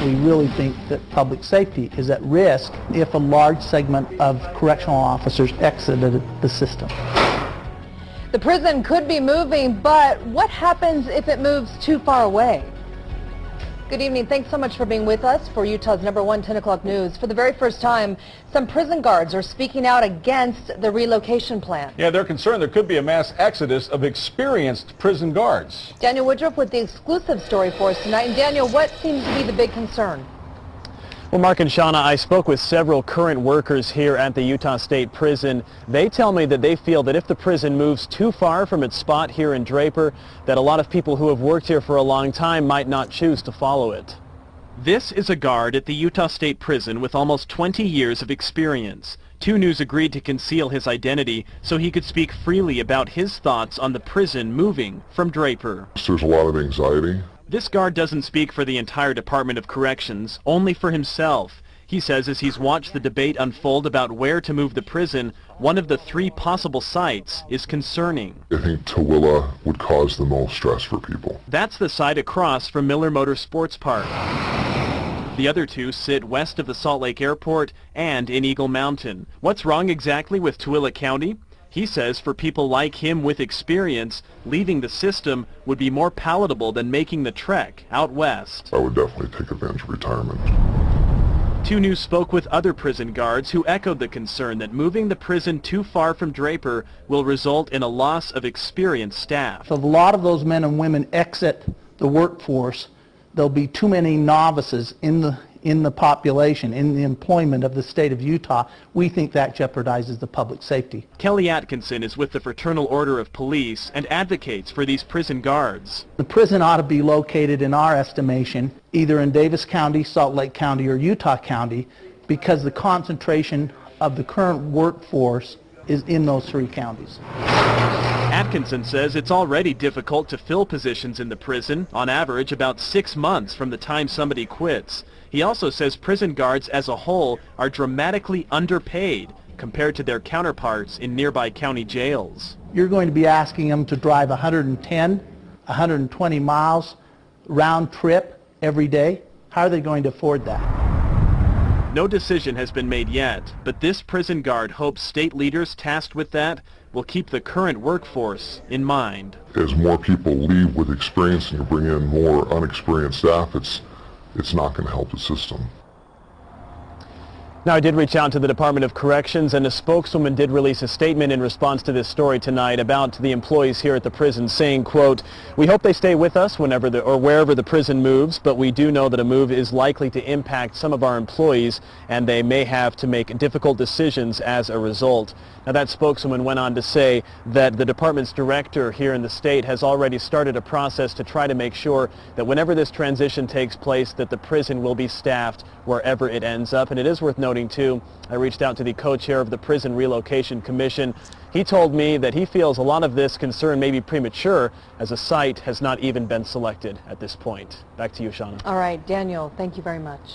we really think that public safety is at risk if a large segment of correctional officers exited the system. The prison could be moving, but what happens if it moves too far away? Good evening. Thanks so much for being with us for Utah's #1 10 o'clock news. For the very first time, some prison guards are speaking out against the relocation plan. Yeah, they're concerned there could be a mass exodus of experienced prison guards. Daniel Woodruff with the exclusive story for us tonight. And Daniel, what seems to be the big concern? Well, Mark and Shauna, I spoke with several current workers here at the Utah State Prison. They tell me that they feel that if the prison moves too far from its spot here in Draper, that a lot of people who have worked here for a long time might not choose to follow it. This is a guard at the Utah State Prison with almost 20 years of experience. 2 News agreed to conceal his identity so he could speak freely about his thoughts on the prison moving from Draper. There's a lot of anxiety. This guard doesn't speak for the entire Department of Corrections, only for himself. He says as he's watched the debate unfold about where to move the prison, one of the 3 possible sites is concerning. I think Tooele would cause the most stress for people. That's the site across from Miller Motor Sports Park. The other 2 sit west of the Salt Lake Airport and in Eagle Mountain. What's wrong exactly with Tooele County? He says for people like him with experience, leaving the system would be more palatable than making the trek out west. I would definitely take advantage of retirement. 2 News spoke with other prison guards who echoed the concern that moving the prison too far from Draper will result in a loss of experienced staff. If a lot of those men and women exit the workforce, there'll be too many novices in the population, in the employment of the state of Utah. We think that jeopardizes the public safety. Kelly Atkinson is with the Fraternal Order of Police and advocates for these prison guards. The prison ought to be located, in our estimation, either in Davis County, Salt Lake County, or Utah County, because the concentration of the current workforce is in those 3 counties. Atkinson says it's already difficult to fill positions in the prison, on average about 6 months from the time somebody quits. He also says prison guards as a whole are dramatically underpaid compared to their counterparts in nearby county jails. You're going to be asking them to drive 110, 120 miles round trip every day. How are they going to afford that? No decision has been made yet, but this prison guard hopes state leaders tasked with that will keep the current workforce in mind. As more people leave with experience and you bring in more unexperienced staff, it's not going to help the system. Now, I did reach out to the Department of Corrections, and a spokeswoman did release a statement in response to this story tonight about the employees here at the prison, saying, quote, "We hope they stay with us whenever or wherever the prison moves, but we do know that a move is likely to impact some of our employees, and they may have to make difficult decisions as a result." Now, that spokeswoman went on to say that the department's director here in the state has already started a process to try to make sure that whenever this transition takes place, that the prison will be staffed wherever it ends up. And it is worth noting, too, I reached out to the co-chair of the Prison Relocation Commission. He told me that he feels a lot of this concern may be premature, as a site has not even been selected at this point. Back to you, Shauna. All right, Daniel, thank you very much.